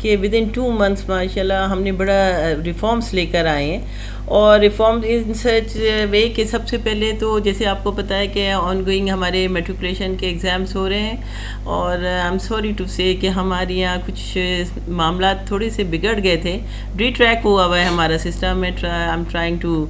کہ with in 2 months ماشاء اللہ ہم نے بڑا ریفارمس لے کر آئے ہیں. اور ریفارمز ان سچ وے کہ سب سے پہلے تو جیسے آپ کو پتہ ہے کہ آن گوئنگ ہمارے میٹریکولیشن کے ایگزامس ہو رہے ہیں, اور آئی ایم سوری ٹو سے کہ ہمارے یہاں کچھ معاملات تھوڑے سے بگڑ گئے تھے. ری ٹریک ہوا ہے ہمارا سسٹم میں, I am trying to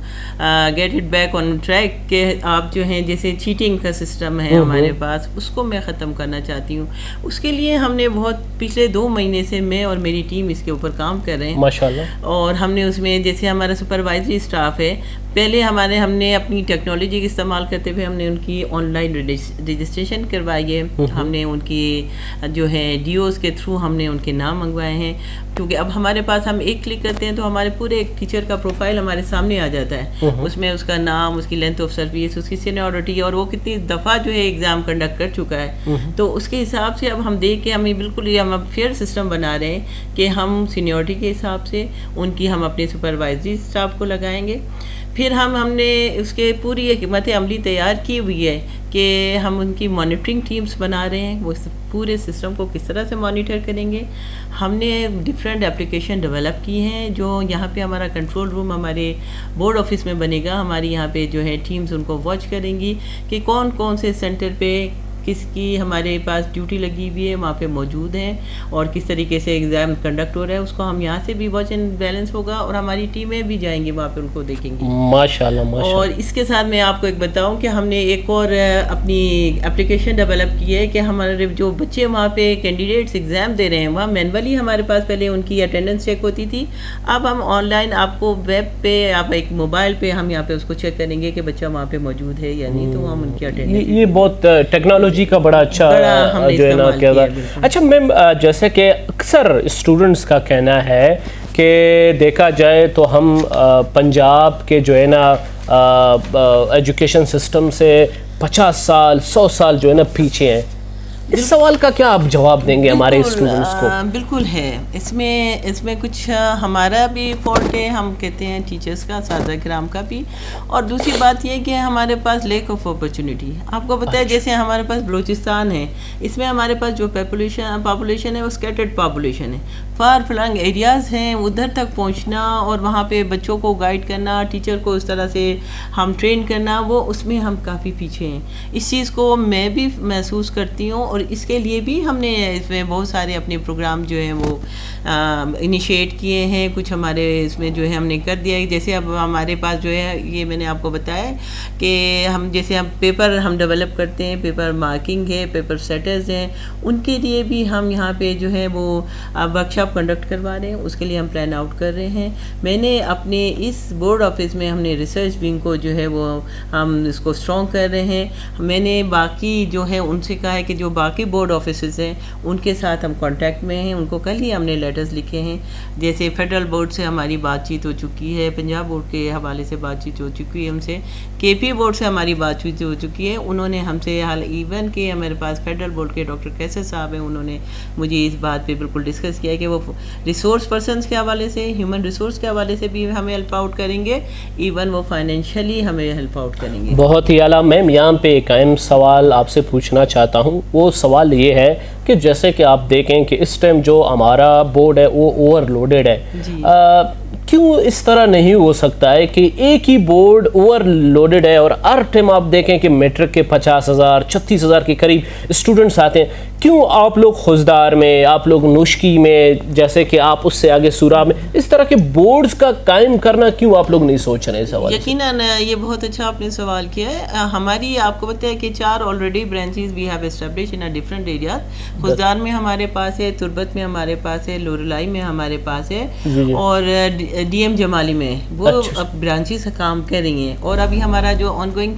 get it back on track کہ آپ جو ہیں جیسے چیٹنگ کا سسٹم ہے ہمارے پاس, اس کو میں ختم کرنا چاہتی ہوں. اس کے لیے ہم نے بہت پچھلے 2 مہینے سے میں اور میری ٹیم اس کے اوپر کام کر رہے ہیں ماشاءاللہ. اور ہم نے اس میں جیسے ہمارا سپروائزری اسٹاف ہے, پہلے ہم نے اپنی ٹیکنالوجی کا استعمال کرتے ہوئے ہم نے ان کی آن لائن رجسٹریشن کروائی ہے. ہم نے ان کی جو ہے ڈی اوز کے تھرو ہم نے ان کے نام منگوائے ہیں, کیونکہ اب ہمارے پاس ہم ایک کلک کرتے ہیں تو ہمارے پورے ایک ٹیچر کا پروفائل ہمارے سامنے آ جاتا ہے. اس میں اس کا نام, اس کی لینتھ آف سروس, اس کی سینیورٹی, اور وہ کتنی دفعہ جو ہے ایگزام کنڈکٹ کر چکا ہے. تو اس کے حساب سے اب ہم دیکھ کے ہمیں بالکل یہ ہم اب فیئر سسٹم بنا رہے ہیں کہ ہم سینیورٹی کے حساب سے ان کی ہم اپنے سپروائزری اسٹاف کو لگائیں گے. پھر ہم نے اس کے پوری ایک حکمت عملی تیار کی ہوئی ہے کہ ہم ان کی مانیٹرنگ ٹیمز بنا رہے ہیں, وہ پورے سسٹم کو کس طرح سے مانیٹر کریں گے. ہم نے ڈفرینٹ اپلیکیشن ڈیولپ کی ہیں جو یہاں پہ ہمارا کنٹرول روم ہمارے بورڈ آفس میں بنے گا. ہماری یہاں پہ جو ہے ٹیمز ان کو واچ کریں گی کہ کون کون سے سینٹر پہ کس کی ہمارے پاس ڈیوٹی لگی ہوئی ہے, وہاں پہ موجود ہیں, اور کس طریقے سے ایگزام کنڈکٹ ہو رہا ہے. اس کو ہم یہاں سے بھی واچ اینڈ بیلنس ہوگا, اور ہماری ٹیمیں بھی جائیں گی وہاں پہ, ان کو دیکھیں گی. ماشاءاللہ. اور اس کے ساتھ میں آپ کو ایک بتاؤں کہ ہم نے ایک اور اپنی اپلیکیشن ڈیولپ کی ہے کہ ہمارے جو بچے وہاں پہ کینڈیڈیٹس ایگزام دے رہے ہیں, وہاں مینولی ہمارے پاس پہلے ان کی اٹینڈنس چیک ہوتی تھی. اب ہم آن لائن آپ کو ویب پہ, آپ ایک موبائل پہ ہم یہاں پہ اس کو چیک کریں گے کہ بچہ وہاں پہ موجود ہے یا نہیں, تو ہم ان کی اٹینڈنس. یہ بہت ٹیکنالوجی کا بڑا اچھا جو ہے نا کیا. اچھا میم, جیسے کہ اکثر اسٹوڈنٹس کا کہنا ہے کہ دیکھا جائے تو ہم پنجاب کے جو ہے نا ایجوکیشن سسٹم سے 50 سال 100 سال جو ہے نا پیچھے ہیں. اس سوال کا کیا آپ جواب دیں گے ہمارے اسٹوڈنٹس کو؟ بالکل ہے, اس میں کچھ ہمارا بھی فالٹ ہے, ہم کہتے ہیں ٹیچرس کا, اساتذہ کرام کا بھی. اور دوسری بات یہ کہ ہمارے پاس لیک آف اپرچونیٹی. آپ کو پتہ ہے جیسے ہمارے پاس بلوچستان ہے, اس میں ہمارے پاس جو پاپولیشن ہے وہ اسکیٹرڈ پاپولیشن ہے, فار فلنگ ایریاز ہیں. ادھر تک پہنچنا اور وہاں پہ بچوں کو گائیڈ کرنا, ٹیچر کو اس طرح سے ہم ٹرین کرنا, وہ اس میں ہم کافی پیچھے ہیں. اس چیز کو میں بھی محسوس کرتی ہوں, اور اس کے لیے بھی ہم نے اس میں بہت سارے اپنے پروگرام جو ہیں وہ انیشیٹ کیے ہیں. کچھ ہمارے اس میں جو ہے ہم نے کر دیا ہے. جیسے اب ہمارے پاس جو ہے, یہ میں نے آپ کو بتایا کہ ہم جیسے ہم پیپر ہم ڈیولپ کرتے ہیں, پیپر مارکنگ ہے, پیپر سیٹرز ہیں, ان کے لیے بھی ہم یہاں پہ جو ہے وہ ورکشاپ کنڈکٹ کروا رہے ہیں. اس کے لیے ہم پلان آؤٹ کر رہے ہیں. میں نے اپنے اس بورڈ آفس میں ہم نے ریسرچ ونگ کو جو ہے وہ ہم اس کو اسٹرانگ کر رہے ہیں. میں نے باقی جو ہے ان سے کہا ہے کہ جو باقی بورڈ آفیسز ہیں ان کے ساتھ ہم کانٹیکٹ میں ہیں. ان کو کل ہی ہم نے لیٹرز لکھے ہیں. جیسے فیڈرل بورڈ سے ہماری بات چیت ہو چکی ہے, پنجاب بورڈ کے حوالے سے بات چیت ہو چکی ہے ہم سے, کے پی بورڈ سے ہماری بات چیت ہو چکی ہے. انہوں نے ہم سے حال ایون کہ ہمارے پاس فیڈرل بورڈ کے ڈاکٹر کیسر صاحب ہیں, انہوں نے مجھے اس بات پہ بالکل ڈسکس کیا ہے کہ وہ ریسورس پرسنس کے حوالے سے, ہیومن ریسورس کے حوالے سے بھی ہمیں ہیلپ آؤٹ کریں گے, ایون وہ فائنینشلی ہمیں ہیلپ آؤٹ کریں گے. بہت ہی اعلیٰ. میم یہاں پہ ایک اہم سوال آپ سے پوچھنا چاہتا ہوں. وہ سوال یہ ہے کہ جیسے کہ آپ دیکھیں کہ اس ٹائم جو ہمارا بورڈ ہے وہ اوور لوڈڈ ہے. کیوں اس طرح نہیں ہو سکتا ہے کہ ایک ہی بورڈ اوور لوڈڈ ہے اور ہر ٹائم آپ دیکھیں کہ میٹرک کے 50,000 36,000 کے قریب اسٹوڈنٹس آتے ہیں؟ کیوں آپ لوگ خوزدار میں, آپ لوگ نوشکی میں, جیسے کہ آپ اس سے آگے سورا میں, اس طرح کے بورڈز کا قائم کرنا کیوں آپ لوگ نہیں سوچ رہے؟ سوال یقیناً یہ بہت اچھا آپ نے سوال کیا ہے. ہماری آپ کو پتہ ہے کہ 4 already branches we have establish in different areas. Khuzdar میں ہمارے پاس ہے, تربت میں ہمارے پاس ہے, لوریلائی میں ہمارے پاس ہے, اور ڈی ایم جمالی میں وہ برانچز کام کر رہی ہیں. اور ابھی ہمارا جو آن گوئنگ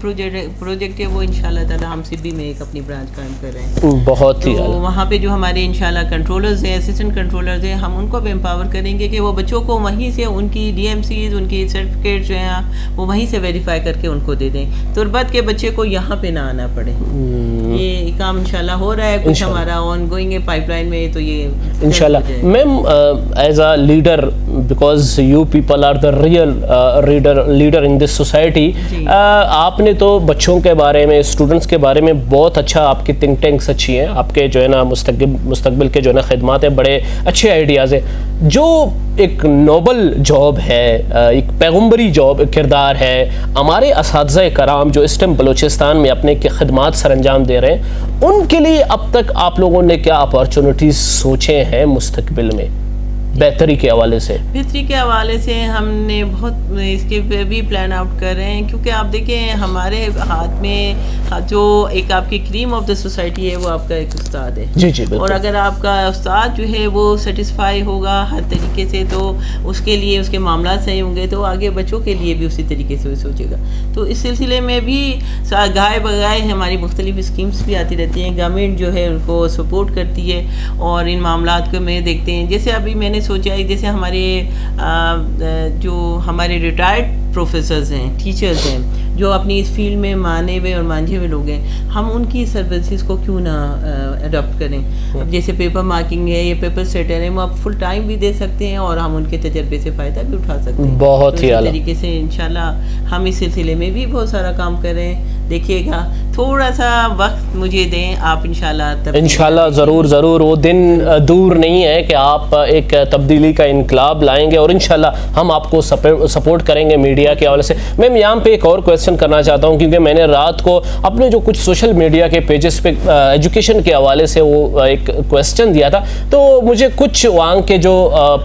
پروجیکٹ ہے وہ انشاءاللہ تعالی ہم سبھی میں ایک اپنی برانچ قائم کر رہے ہیں. بہت ہی تو وہاں پہ جو ہمارے انشاءاللہ کنٹرولرز ہیں, اسسٹنٹ کنٹرولرز ہیں, ہم ان کو بھی امپاور کریں گے کہ وہ بچوں کو وہیں سے ان کی ڈی ایم سیز, ان کی سرٹیفکیٹ جو ہیں وہ وہیں سے ویریفائی کر کے ان کو دے دیں. تربت کے بچے کو یہاں پہ نہ آنا پڑے. یہ کام انشاءاللہ ہو رہا ہے, کچھ ہمارا آن گوئنگ ہے پائپ لائن میں, تو یہ انشاءاللہ. Ma'am as a leader because you people are the real leader in this society. آپ نے تو بچوں کے بارے میں, اسٹوڈنٹس کے بارے میں بہت اچھا, آپ کی تھنک ٹینکس اچھی ہیں, آپ کے جو ہے نا مستقبل کے جو ہے نا خدمات ہیں, بڑے اچھے آئیڈیاز ہیں. جو ایک نوبل جاب ہے, ایک پیغمبری جاب کردار ہے, ہمارے اساتذہ کرام جو اس ٹائم بلوچستان میں اپنے خدمات سر انجام دے رہے ہیں, ان کے لیے اب تک آپ لوگوں نے کیا اپارچونیٹیز سوچے ہیں مستقبل میں بہتری کے حوالے سے؟ بہتری کے حوالے سے ہم نے بہت اس کے بھی پلان آؤٹ کر رہے ہیں, کیونکہ آپ دیکھیں ہمارے ہاتھ میں جو ایک آپ کی کریم آف دا سوسائٹی ہے وہ آپ کا ایک استاد ہے. جی جی بالکل. اور اگر آپ کا استاد جو ہے وہ سیٹسفائی ہوگا ہر طریقے سے, تو اس کے لیے اس کے معاملات صحیح ہوں گے, تو آگے بچوں کے لیے بھی اسی طریقے سے وہ سوچے گا. تو اس سلسلے میں بھی گائے بگائے ہماری مختلف اسکیمس بھی آتی رہتی ہیں. گورنمنٹ جو ہے ان کو سپورٹ کرتی ہے اور ان معاملات کو میں دیکھتے ہیں. جیسے ابھی میں نے سوچا ہے, جیسے ہمارے جو ہمارے ریٹائرڈ پروفیسرز ہیں, ٹیچرز ہیں, جو اپنی اس فیلڈ میں مانے ہوئے اور مانجھے ہوئے لوگ ہیں, ہم ان کی سروسز کو کیوں نہ اڈاپٹ کریں. اب جیسے پیپر مارکنگ ہے یا پیپر سیٹر ہے, وہ آپ فل ٹائم بھی دے سکتے ہیں اور ہم ان کے تجربے سے فائدہ بھی اٹھا سکتے ہیں. بہت ہی اعلیٰ طریقے سے انشاءاللہ ہم اس سلسلے میں بھی بہت سارا کام کر رہے ہیں. دیکھیے گا, تھوڑا سا وقت مجھے دیں آپ, انشاءاللہ ضرور ضرور. وہ دن دور نہیں ہے کہ آپ ایک تبدیلی کا انقلاب لائیں گے, اور انشاءاللہ ہم آپ کو سپورٹ کریں گے میڈیا کے حوالے سے. میں یہاں پہ ایک اور کویسچن کرنا چاہتا ہوں, کیونکہ میں نے رات کو اپنے جو کچھ سوشل میڈیا کے پیجز پہ ایجوکیشن کے حوالے سے وہ ایک کویسچن دیا تھا, تو مجھے کچھ وہاں کے جو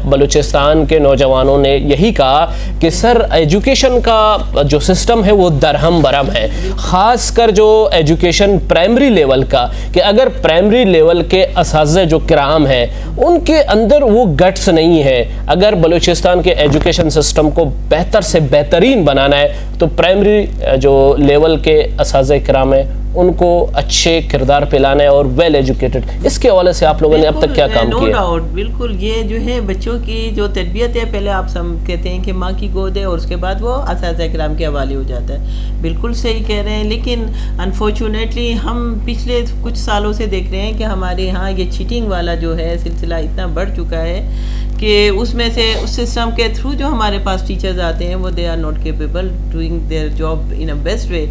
بلوچستان کے نوجوانوں نے یہی کہا کہ سر ایجوکیشن کا جو سسٹم ہے وہ درہم برہم ہے, خاص کر جو ایجوکیشن پرائمری لیول کا, کہ اگر پرائمری لیول کے اساتذہ جو کرام ہیں ان کے اندر وہ گٹس نہیں ہے. اگر بلوچستان کے ایجوکیشن سسٹم کو بہتر سے بہترین بنانا ہے تو پرائمری جو لیول کے اساتذہ کرام ہیں ان کو اچھے کردار پہ لانا ہے اور ویل ایجوکیٹڈ. اس کے حوالے سے آپ لوگوں نے اب تک کیا کام کیا؟ نو ڈاؤٹ, بالکل. یہ جو ہے بچوں کی جو تربیت ہے, پہلے آپ کہتے ہیں کہ ماں کی گود ہے اور اس کے بعد وہ اساتذہ کرام کے حوالے ہو جاتا ہے. بالکل صحیح کہہ رہے ہیں, لیکن انفارچونیٹلی ہم پچھلے کچھ سالوں سے دیکھ رہے ہیں کہ ہمارے یہاں یہ چیٹنگ والا جو ہے سلسلہ اتنا بڑھ چکا ہے کہ اس میں سے اس سسٹم کے تھرو جو ہمارے پاس ٹیچرز آتے ہیں وہ they are not capable doing their job in a best way.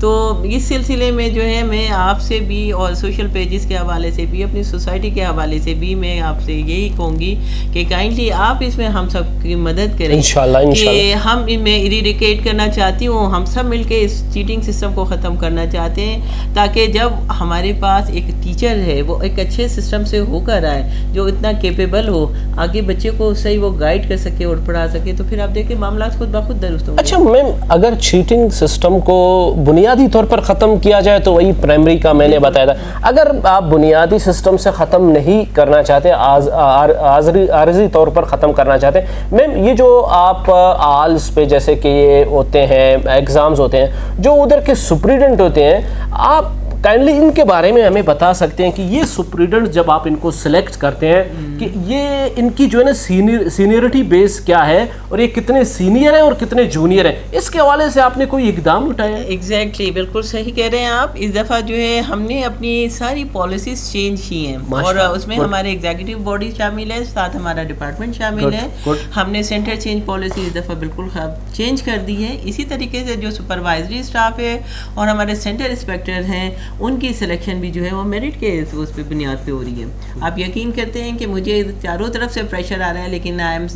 تو اس سلسلے میں جو ہے میں آپ سے بھی اور سوشل پیجز کے حوالے سے بھی, اپنی سوسائٹی کے حوالے سے بھی میں آپ سے یہی کہوں گی کہ کائنڈلی آپ اس میں ہم سب کی مدد کریں انشاءاللہ. کہ ہم ان میں ایریڈیکیٹ کرنا چاہتی ہوں, ہم سب مل کے اس چیٹنگ سسٹم کو ختم کرنا چاہتے ہیں, تاکہ جب ہمارے پاس ایک ٹیچر ہے وہ ایک اچھے سسٹم سے ہو کر آئے, جو اتنا کیپیبل ہو, آگے بچے کو صحیح وہ گائیڈ کر سکے اور پڑھا سکے, تو پھر آپ دیکھیں معاملات خود بخود درست ہوں گے. اچھا میم, اگر چیٹنگ سسٹم کو بنیادی طور پر ختم کیا جائے تو وہی پرائمری کا میں نے بتایا تھا, اگر آپ بنیادی سسٹم سے ختم نہیں کرنا چاہتے, عارضی طور پر ختم کرنا چاہتے, میم یہ جو آپ آلس پہ جیسے کہ یہ ہوتے ہیں ایگزامز ہوتے ہیں, جو ادھر کے سپریڈنٹ ہوتے ہیں, آپ کائنڈلی ان کے بارے میں ہمیں بتا سکتے ہیں کہ یہ سپریڈنٹ جب آپ ان کو سلیکٹ کرتے ہیں کہ یہ ان کی جو ہے نا سینئرٹی بیس کیا ہے, اور یہ کتنے سینئر ہیں اور کتنے جونیئر ہیں, اس کے حوالے سے آپ نے کوئی اقدام اٹھایا ہے؟ ایگزیکٹلی, بالکل صحیح کہہ رہے ہیں آپ. اس دفعہ جو ہے ہم نے اپنی ساری پالیسیز چینج کی ہیں, اور اس میں ہمارے ایگزیکٹو باڈی شامل ہے, ساتھ ہمارا ڈپارٹمنٹ شامل ہے. ہم نے سینٹر چینج پالیسی اس دفعہ بالکل چینج کر دی ہے. اسی طریقے سے جو سپروائزری اسٹاف ہے اور ہمارے سینٹر انسپیکٹر ہیں, ان کی سلیکشن بھی جو ہے وہ میرٹ کے اس پہ بنیاد پہ ہو رہی ہے. آپ یقین کرتے ہیں کہ مجھے چاروں طرف سے پریشر آ رہا ہے, لیکن I am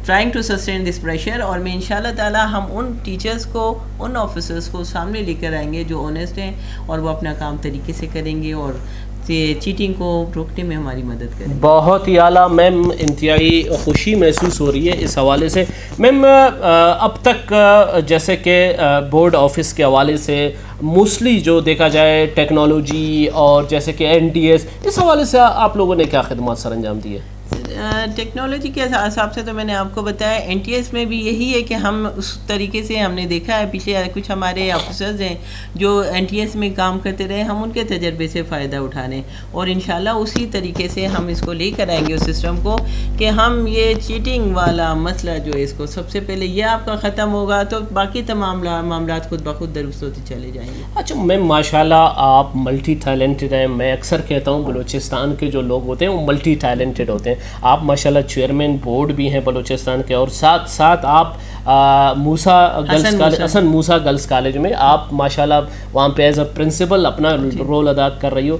trying to sustain this pressure, اور میں انشاءاللہ تعالی ہم ان ٹیچرز کو, ان آفیسرز کو سامنے لے کر آئیں گے جو آنیسٹ ہیں اور وہ اپنا کام طریقے سے کریں گے اور چیٹنگ کو روکنے میں ہماری مدد کریں. بہت ہی اعلیٰ میم, انتہائی خوشی محسوس ہو رہی ہے اس حوالے سے. میم اب تک جیسے کہ بورڈ آفس کے حوالے سے موسٹلی جو دیکھا جائے ٹیکنالوجی اور جیسے کہ NTS, اس حوالے سے آپ لوگوں نے کیا خدمات سر انجام دی ہے؟ ٹیکنالوجی کے حساب سے تو میں نے آپ کو بتایا, NTS میں بھی یہی ہے کہ ہم اس طریقے سے ہم نے دیکھا ہے, پچھلے کچھ ہمارے آفیسرز ہیں جو NTS میں کام کرتے رہے, ہم ان کے تجربے سے فائدہ اٹھانے, اور انشاءاللہ اسی طریقے سے ہم اس کو لے کر آئیں گے اس سسٹم کو, کہ ہم یہ چیٹنگ والا مسئلہ جو ہے اس کو سب سے پہلے یہ آپ کا ختم ہوگا تو باقی تمام معاملات خود بخود درست ہوتے چلے جائیں گے. اچھا میم, ماشاءاللہ آپ ملٹی ٹیلنٹڈ ہیں. میں اکثر کہتا ہوں بلوچستان کے جو لوگ ہوتے ہیں وہ ملٹی ٹیلنٹڈ ہوتے ہیں. آپ ماشاءاللہ چیئرمین بورڈ بھی ہیں بلوچستان کے, اور ساتھ ساتھ آپ حسن موسیٰ گرلز کالج میں آپ ماشاءاللہ وہاں پہ ایز اے پرنسپل اپنا رول ادا کر رہی ہو.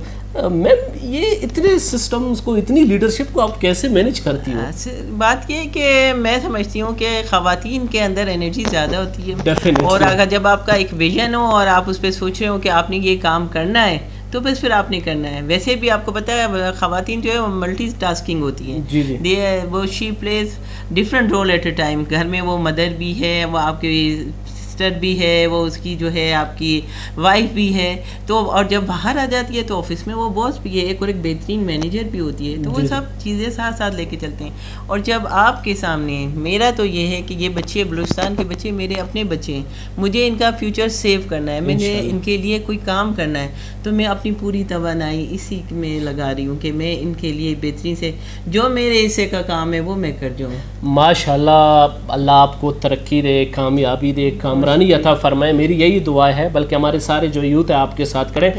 میم یہ اتنے سسٹمز کو, اتنی لیڈرشپ کو آپ کیسے مینیج کرتی ہو؟ بات یہ ہے کہ میں سمجھتی ہوں کہ خواتین کے اندر انرجی زیادہ ہوتی ہے, اور اگر جب آپ کا ایک ویژن ہو اور آپ اس پہ سوچ رہے ہو کہ آپ نے یہ کام کرنا ہے تو بس پھر آپ نے کرنا ہے. ویسے بھی آپ کو پتہ ہے خواتین جو ہے وہ ملٹی ٹاسکنگ ہوتی ہیں, وہ she plays different role at a time. گھر میں وہ مدر بھی ہے, وہ آپ کی سسٹر بھی ہے, وہ اس کی جو ہے آپ کی وائف بھی ہے, تو اور جب باہر آ جاتی ہے تو آفس میں وہ باس بھی ہے, ایک بہترین مینیجر بھی ہوتی ہے. تو وہ سب چیزیں ساتھ ساتھ لے کے چلتے ہیں. اور جب آپ کے سامنے میرا تو یہ ہے کہ یہ بچے بلوچستان کے بچے میرے اپنے بچے ہیں, مجھے ان کا فیوچر سیو کرنا ہے, مجھے ان کے لیے کوئی کام کرنا ہے, تو میں اپنی پوری توانائی اسی میں لگا رہی ہوں کہ میں ان کے لیے بہترین سے جو میرے حصے کا کام ہے وہ میں کر جاؤں. ماشاءاللہ, اللہ آپ کو ترقی دے, کامیابی دے, کامرانی عطا فرمائے, میری یہی دعا ہے. بلکہ ہمارے سارے جو یوتھ ہے آپ کے ساتھ کھڑے.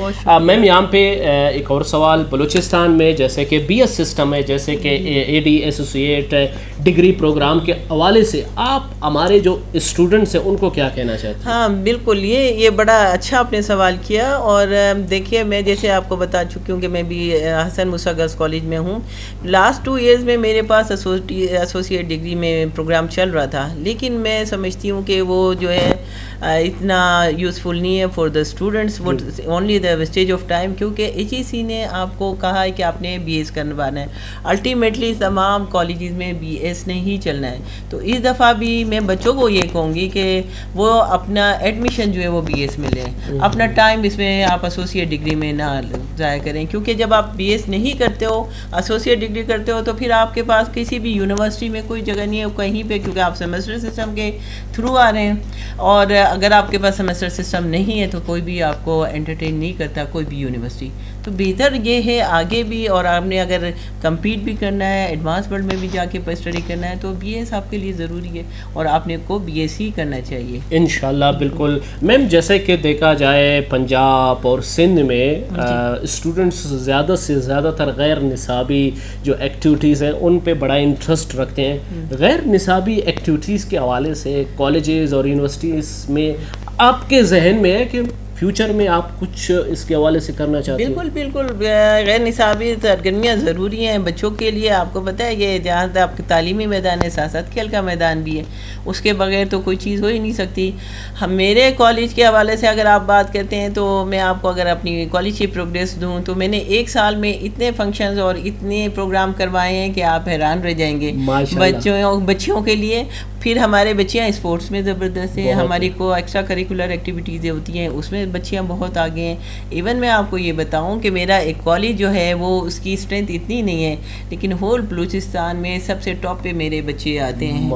میم یہاں پہ ایک اور سوال, بلوچستان میں جیسے کہ بی ایس سسٹم ہے, جیسے کہ اے ڈی ایسوسیٹ ڈگری پروگرام کے حوالے سے آپ ہمارے جو اسٹوڈنٹس ہیں ان کو کیا کہنا چاہتے ہیں؟ ہاں بالکل, یہ بڑا اچھا آپ نے سوال کیا. اور دیکھیے میں جیسے آپ کو بتا چکی ہوں کہ میں بھی حسن موسیٰ گرلز کالج میں ہوں. لاسٹ 2 ایئرز میں میرے پاس ایسوسیٹ ڈگری میں پروگرام چل رہا تھا, لیکن میں سمجھتی ہوں کہ وہ جو ہے اتنا یوزفل نہیں ہے for the students, only the wastage of time. کیونکہ ایچ ای سی نے آپ کو کہا ہے کہ آپ نے بی ایس کروانا ہے. الٹیمیٹلی تمام کالجز میں بی ایس نے ہی چلنا ہے. تو اس دفعہ بھی میں بچوں کو یہ کہوں گی کہ وہ اپنا ایڈمیشن جو ہے وہ بی ایس میں لیں, اپنا ٹائم اس میں آپ ایسوسیٹ ڈگری میں نہ ضائع کریں. کیونکہ جب آپ بی ایس نہیں کرتے ہو, ایسوسیٹ ڈگری کرتے ہو, تو پھر آپ کے پاس کسی بھی یونیورسٹی میں کوئی جگہ نہیں ہے کہیں پہ, کیونکہ آپ سیمسٹر سسٹم کے تھرو آ رہے ہیں. اور اگر آپ کے پاس سیمسٹر سسٹم نہیں ہے تو کوئی بھی آپ کو انٹرٹین نہیں کرتا, کوئی بھی یونیورسٹی. تو بہتر یہ ہے آگے بھی, اور آپ نے اگر کمپیٹ بھی کرنا ہے, ایڈوانس ورلڈ میں بھی جا کے اسٹڈی کرنا ہے, تو بی ایس آپ کے لیے ضروری ہے, اور آپ نے کو بی ایس ہی کرنا چاہیے انشاءاللہ. بالکل میم, جیسے کہ دیکھا جائے پنجاب اور سندھ میں اسٹوڈنٹس زیادہ سے زیادہ تر غیر نصابی جو ایکٹیویٹیز ہیں ان پہ بڑا انٹرسٹ رکھتے ہیں. غیر نصابی ایکٹیویٹیز کے حوالے سے کالجز اور یونیورسٹیز میں آپ کے ذہن میں ہے کہ فیوچر میں آپ کچھ اس کے حوالے سے کرنا چاہتے ہیں؟ بالکل غیر نصابی سرگرمیاں ضروری ہیں بچوں کے لیے. آپ کو پتہ ہے یہ جہاں تک آپ کے تعلیمی میدان ہے, سیاست کھیل کا میدان بھی ہے, اس کے بغیر تو کوئی چیز ہو ہی نہیں سکتی. ہم میرے کالج کے حوالے سے اگر آپ بات کرتے ہیں تو میں آپ کو اگر اپنی کالج کی پروگریس دوں تو میں نے 1 سال میں اتنے فنکشنز اور اتنے پروگرام کروائے ہیں کہ آپ حیران رہ جائیں گے بچیوں کے لیے. پھر ہمارے بچیاں اسپورٹس میں زبردست ہیں, ہماری کو ایکسٹرا کریکولر ایکٹیویٹیز ہوتی ہیں اس میں بچیاں بہت آگے ہیں. ایون میں آپ کو یہ بتاؤں کہ میرا ایک کالج جو ہے وہ اس کی اسٹرینتھ اتنی نہیں ہے, لیکن ہول بلوچستان میں سب سے ٹاپ پہ میرے بچے آتے ہیں.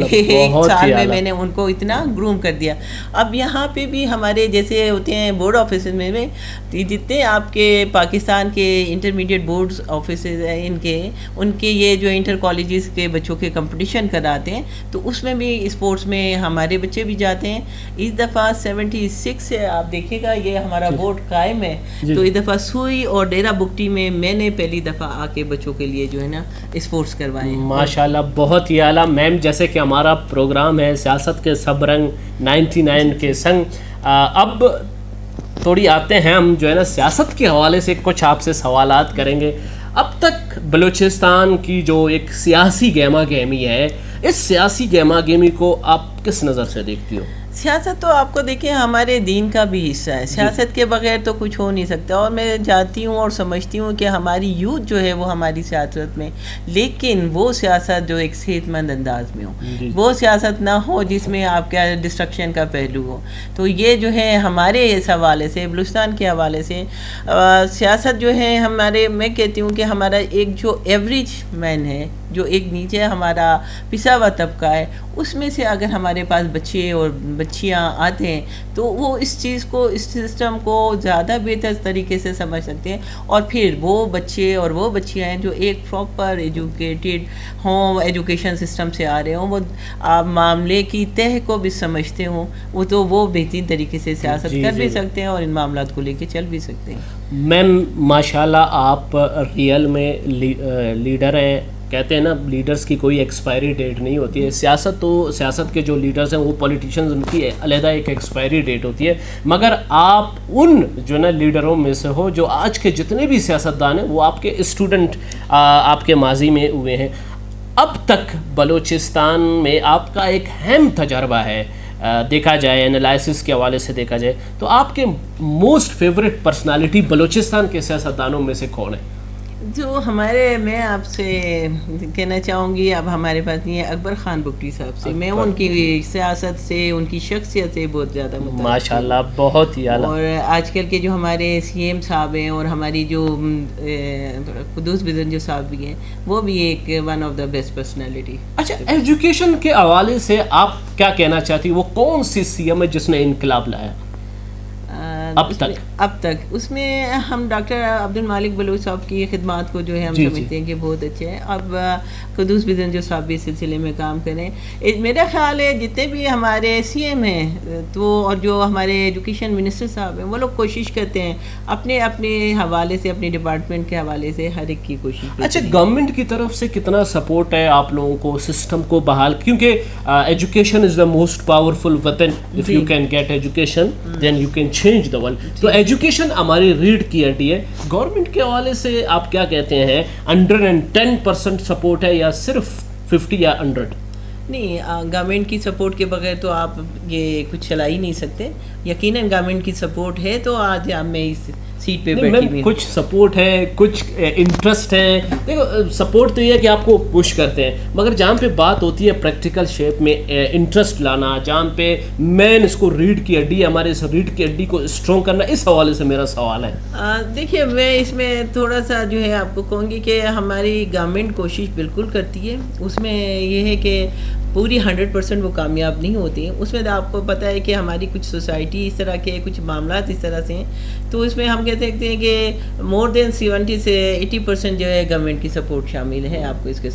ایک سال میں نے ان کو اتنا گروم کر دیا. اب یہاں پہ بھی ہمارے جیسے ہوتے ہیں بورڈ آفیسز میں جتنے آپ کے پاکستان کے انٹرمیڈیٹ بورڈ آفیسز ہیں ان کے یہ جو انٹر کالجز کے بچوں کے کمپٹیشن کراتے ہیں, تو اس میں بھی اسپورٹس میں ہمارے بچے بھی جاتے ہیں. اس دفعہ 76 سے آپ دیکھیے گا یہ ہمارا بورڈ قائم ہے, تو اس دفعہ سوئی اور ڈیرا بگٹی میں میں نے پہلی دفعہ آ کے بچوں کے لیے جو ہے نا اسپورٹس کروائے ہیں. ماشاءاللہ بہت ہی اعلیٰ. میم جیسے کہ ہمارا پروگرام ہے سیاست کے سب رنگ 99 کے سنگ, اب تھوڑی آتے ہیں ہم جو ہے نا سیاست کے حوالے سے کچھ آپ سے سوالات کریں گے. اب تک بلوچستان کی جو ایک سیاسی گہما گہمی ہے, اس سیاسی گہما گہمی کو آپ کس نظر سے دیکھتی ہو؟ سیاست تو آپ کو دیکھیں ہمارے دین کا بھی حصہ ہے, سیاست کے بغیر تو کچھ ہو نہیں سکتا. اور میں جانتی ہوں اور سمجھتی ہوں کہ ہماری یوتھ جو ہے وہ ہماری سیاست میں, لیکن وہ سیاست جو ایک صحت مند انداز میں ہو, وہ سیاست نہ ہو جس میں آپ کا ڈسٹرکشن کا پہلو ہو. تو یہ جو ہے ہمارے اس حوالے سے, بلوچستان کے حوالے سے سیاست جو ہے ہمارے, میں کہتی ہوں کہ ہمارا ایک جو ایوریج مین ہے, جو ایک نیچے ہمارا پسا ہوا طبقہ ہے, اس میں سے اگر ہمارے پاس بچے اور بچیاں آتے ہیں تو وہ اس چیز کو, اس سسٹم کو زیادہ بہتر طریقے سے سمجھ سکتے ہیں. اور پھر وہ بچے اور وہ بچیاں ہیں جو ایک پراپر ایجوکیٹڈ ہوں, ایجوکیشن سسٹم سے آ رہے ہوں, وہ معاملے کی تہ کو بھی سمجھتے ہوں, وہ تو وہ بہترین طریقے سے سیاست کر بھی سکتے ہیں اور ان معاملات کو لے کے چل بھی سکتے ہیں. میم ماشاءاللہ آپ ریئل میں لیڈر ہیں, کہتے ہیں نا لیڈرز کی کوئی ایکسپائری ڈیٹ نہیں ہوتی ہے. سیاست کے جو لیڈرز ہیں وہ پولیٹیشینز ان کی علیحدہ ایک ایکسپائری ڈیٹ ہوتی ہے, مگر آپ ان جو نا لیڈروں میں سے ہو جو آج کے جتنے بھی سیاستدان ہیں وہ آپ کے اسٹوڈنٹ آپ کے ماضی میں ہوئے ہیں. اب تک بلوچستان میں آپ کا ایک اہم تجربہ ہے, دیکھا جائے انالائسس کے حوالے سے دیکھا جائے تو آپ کے موسٹ فیوریٹ پرسنالٹی بلوچستان کے سیاستدانوں میں سے کون ہے؟ جو ہمارے, میں آپ سے کہنا چاہوں گی, اب ہمارے پاس نہیں ہے, اکبر خان بگٹی صاحب سے. میں ان کی سیاست سے, ان کی شخصیت سے بہت زیادہ متاثر. ماشاء اللہ, بہت ہی اعلیٰ. اور آج کل کے جو ہمارے سی ایم صاحب ہیں اور ہماری جو قدوس بدن جو صاحب بھی ہیں, وہ بھی ایک one of the best personality. اچھا, ایجوکیشن کے حوالے سے آپ کیا کہنا چاہتی, وہ کون سی سی ایم ہے جس نے انقلاب لایا اب تک؟ اس میں ہم ڈاکٹر عبد المالک بلوچ صاحب کی خدمات کو جو ہے ہم سمجھتے ہیں کہ بہت اچھے ہیں. اب قدوس بدن جو صاحب بھی اس سلسلے میں کام کریں. میرا خیال ہے جتنے بھی ہمارے سی ایم ہیں تو اور جو ہمارے ایجوکیشن منسٹر صاحب ہیں, وہ لوگ کوشش کرتے ہیں اپنے حوالے سے, اپنے ڈپارٹمنٹ کے حوالے سے ہر ایک کی کوشش. اچھا, گورنمنٹ کی طرف سے کتنا سپورٹ ہے آپ لوگوں کو سسٹم کو بحال, کیونکہ education is the most powerful weapon. If you can get education then you can change the world. تو ایجوکیشن ہماری ریڑھ کی ہڈی ہے. گورنمنٹ کے حوالے سے آپ کیا کہتے ہیں, 110% سپورٹ ہے یا صرف 50 یا 100؟ نہیں, گورنمنٹ کی سپورٹ کے بغیر تو آپ یہ کچھ چلا ہی نہیں سکتے. یقیناً گورنمنٹ کی سپورٹ ہے تو آج میں اس سیٹ پہ بیٹھی ہوئی. کچھ سپورٹ ہے, کچھ انٹرسٹ ہے. دیکھو, سپورٹ تو یہ ہے کہ آپ کو پش کرتے ہیں, مگر جہاں پہ بات ہوتی ہے پریکٹیکل شیپ میں انٹرسٹ لانا, جہاں پہ مین اس کو ریڑھ کی ہڈی, ہمارے اس ریڑھ کی ہڈی کو اسٹرانگ کرنا, اس حوالے سے میرا سوال ہے. دیکھیے, میں اس میں تھوڑا سا جو ہے آپ کو کہوں گی کہ ہماری گورنمنٹ کوشش بالکل کرتی ہے. اس میں یہ ہے کہ پوری 100% وہ کامیاب نہیں ہوتی. اس میں آپ کو پتہ ہے کہ ہماری کچھ سوسائٹی اس طرح کے, کچھ معاملات اس طرح سے ہیں, تو اس میں ہم کہہ سکتے ہیں کہ مور دین 70 سے 80% جو ہے گورنمنٹ کی سپورٹ شامل ہے آپ کو اس کے,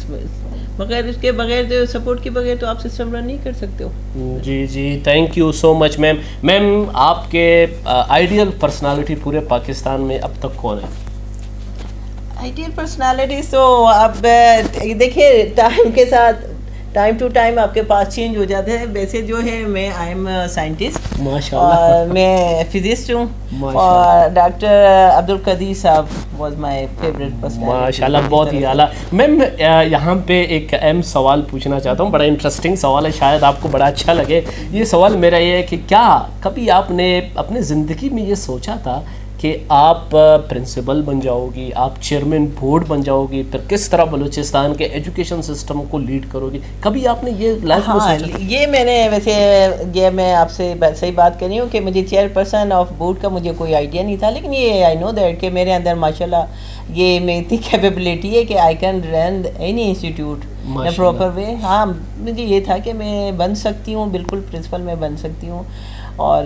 مگر اس کے بغیر جو سپورٹ کے بغیر تو آپ سسٹم رن نہیں کر سکتے ہو. جی, تھینک یو سو مچ میم. میم, آپ کے آئیڈیل پرسنالٹی پورے پاکستان میں اب تک کون ہے؟ آئیڈیل پرسنالٹیز تو اب دیکھیے ٹائم کے ساتھ, ٹائم ٹو ٹائم آپ کے پاس چینج ہو جاتے ہیں. ویسے جو ہے میں آئی ایم سائنٹسٹ, اور میں فزسٹ ہوں, اور ڈاکٹر عبد القدیر صاحب واز مائی فیوریٹ پرسنالٹی. ماشاء اللہ, بہت ہی اعلیٰ. میم, یہاں پہ ایک اہم سوال پوچھنا چاہتا ہوں, بڑا انٹرسٹنگ سوال ہے, شاید آپ کو بڑا اچھا لگے. یہ سوال میرا یہ ہے کہ کیا کبھی آپ نے اپنے زندگی میں یہ سوچا تھا کہ آپ پرنسپل بن جاؤ گی, آپ چیئرمین بورڈ بن جاؤ گی, پھر کس طرح بلوچستان کے ایجوکیشن سسٹم کو لیڈ کرو گی؟ کبھی آپ نے یہ لائف میں سوچا؟ یہ میں نے ویسے, یہ میں آپ سے صحیح بات کر رہی ہوں کہ مجھے چیئر پرسن آف بورڈ کا مجھے کوئی آئیڈیا نہیں تھا, لیکن یہ آئی نو دیٹ کہ میرے اندر ماشاءاللہ یہ میری اتنی کیپیبلٹی ہے کہ I can run any institute in proper way. ہاں, مجھے یہ تھا کہ میں بن سکتی ہوں, بالکل پرنسپل میں بن سکتی ہوں. اور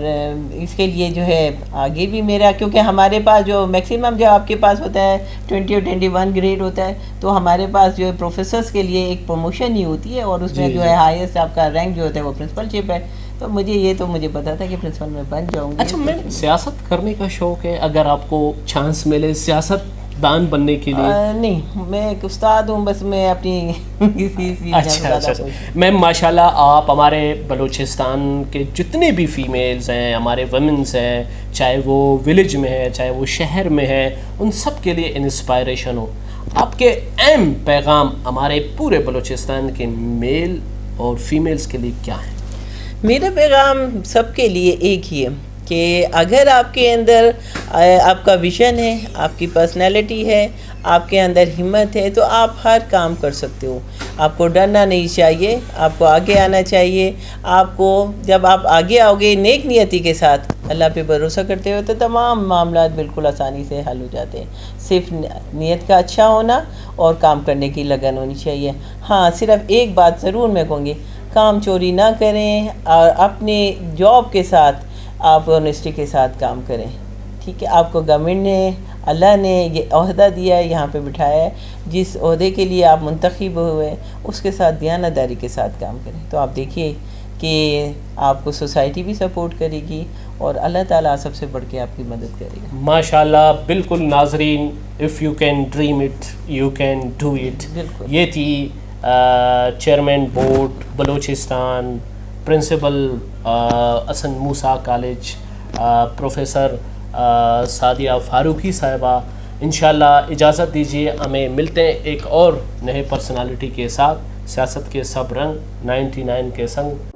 اس کے لیے جو ہے آگے بھی میرا, کیونکہ ہمارے پاس جو میکسیمم جو آپ کے پاس ہوتا ہے 20 اور 21 گریڈ ہوتا ہے, تو ہمارے پاس جو ہے پروفیسرس کے لیے ایک پروموشن ہی ہوتی ہے, اور اس میں جو ہے ہائیسٹ آپ کا رینک جو ہوتا ہے وہ پرنسپل شپ ہے. تو مجھے پتا تھا کہ پرنسپل میں بن جاؤں گی. اچھا, میں سیاست کرنے کا شوق ہے, اگر آپ کو چانس ملے سیاست دان بننے کے لیے؟ نہیں, میں ایک استاد ہوں, بس میں اپنی اچھا. میم, ماشاء اللہ, آپ ہمارے بلوچستان کے جتنے بھی فیمیلز ہیں, ہمارے ویمنس ہیں, چاہے وہ ولیج میں ہے چاہے وہ شہر میں ہے, ان سب کے لیے انسپائریشن ہو. آپ کے اہم پیغام ہمارے پورے بلوچستان کے میل اور فیمیلز کے لیے کیا ہے؟ میرا پیغام سب کے لیے ایک ہی ہے کہ اگر آپ کے اندر آپ کا ویژن ہے, آپ کی پرسنالٹی ہے, آپ کے اندر ہمت ہے, تو آپ ہر کام کر سکتے ہو. آپ کو ڈرنا نہیں چاہیے, آپ کو آگے آنا چاہیے. آپ کو جب آپ آگے آؤ گے نیک نیتی کے ساتھ, اللہ پہ بھروسہ کرتے ہوئے, تو تمام معاملات بالکل آسانی سے حل ہو جاتے ہیں. صرف نیت کا اچھا ہونا اور کام کرنے کی لگن ہونی چاہیے. ہاں, صرف ایک بات ضرور میں کہوں گی, کام چوری نہ کریں, اور اپنے جاب کے ساتھ آپ آنیسٹی کے ساتھ کام کریں. ٹھیک ہے, آپ کو گورنمنٹ نے, اللہ نے یہ عہدہ دیا ہے, یہاں پہ بٹھایا ہے, جس عہدے کے لیے آپ منتخب ہوئے اس کے ساتھ دیانتداری کے ساتھ کام کریں. تو آپ دیکھیے کہ آپ کو سوسائٹی بھی سپورٹ کرے گی اور اللہ تعالیٰ سب سے بڑھ کے آپ کی مدد کرے گا. ماشاءاللہ. بالکل ناظرین, if you can dream it you can do it. بالکل. یہ تھی چیئرمین بورڈ بلوچستان پرنسپل حسن موسیٰ کالج پروفیسر سعدیہ فاروقی صاحبہ. انشاءاللہ اجازت دیجیے, ہمیں ملتے ہیں ایک اور نئے پرسنالٹی کے ساتھ. سیاست کے سب رنگ 99 کے سنگ.